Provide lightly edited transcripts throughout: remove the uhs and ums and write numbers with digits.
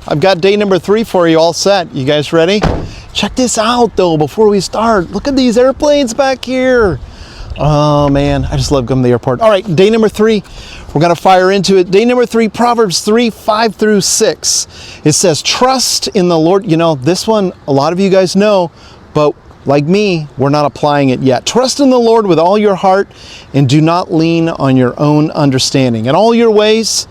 I've got day number 3 for you all set. You guys ready? Check this out though before we start. Look at these airplanes back here. Oh man, I just love going to the airport. All right, day number 3. We're going to fire into it. Day number 3, Proverbs 3, 5 through 6. It says, trust in the Lord. You know, this one, a lot of you guys know, but like me, we're not applying it yet. Trust in the Lord with all your heart and do not lean on your own understanding. In all your ways,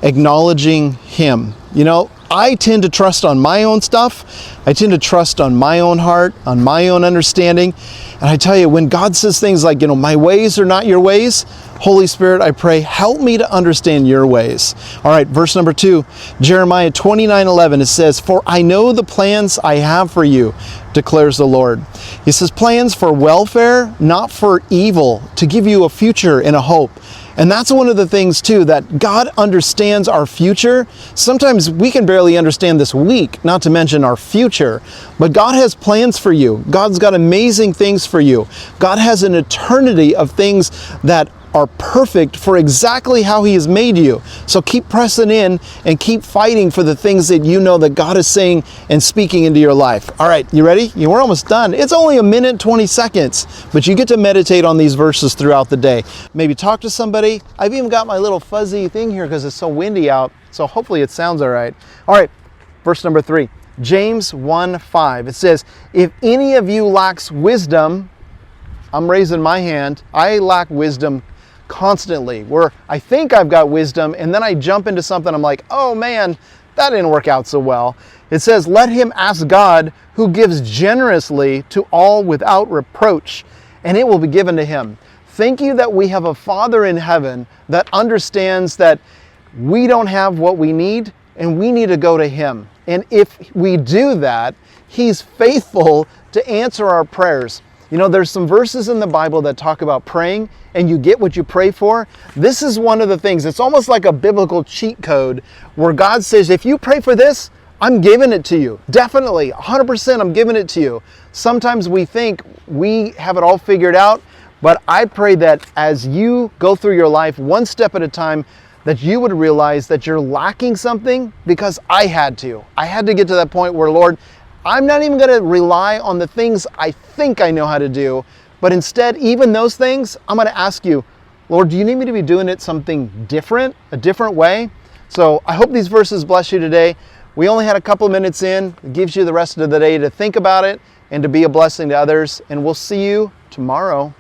acknowledging Him. You know, I tend to trust on my own stuff. I tend to trust on my own heart, on my own understanding. And I tell you, when God says things like, you know, my ways are not your ways, Holy Spirit, I pray, help me to understand your ways. All right, verse number 2, Jeremiah 29:11, it says, for I know the plans I have for you, declares the Lord. He says, plans for welfare, not for evil, to give you a future and a hope. And that's one of the things too, that God understands our future. Sometimes we can barely understand this week, not to mention our future. But God has plans for you. God's got amazing things for you. God has an eternity of things that are perfect for exactly how He has made you. So keep pressing in and keep fighting for the things that you know that God is saying and speaking into your life. All right, you ready? We're almost done. It's only 1 minute, 20 seconds, but you get to meditate on these verses throughout the day. Maybe talk to somebody. I've even got my little fuzzy thing here because it's so windy out, so hopefully it sounds all right. All right, verse number 3, James 1:5. It says, if any of you lacks wisdom, I'm raising my hand, I lack wisdom constantly, where I think I've got wisdom and then I jump into something, I'm like, oh man, that didn't work out so well. It says, let him ask God, who gives generously to all without reproach, and it will be given to him. Thank you that we have a Father in heaven that understands that we don't have what we need and we need to go to Him. And if we do that, He's faithful to answer our prayers. You know, there's some verses in the Bible that talk about praying and you get what you pray for. This is one of the things. It's almost like a biblical cheat code where God says, if you pray for this, I'm giving it to you. Definitely, 100% I'm giving it to you. Sometimes we think we have it all figured out, but I pray that as you go through your life one step at a time, that you would realize that you're lacking something, because I had to. I had to get to that point where, Lord, I'm not even going to rely on the things I think I know how to do, but instead, even those things, I'm going to ask you, Lord, do you need me to be doing it something different, a different way? So I hope these verses bless you today. We only had a couple minutes in. It gives you the rest of the day to think about it and to be a blessing to others. And we'll see you tomorrow.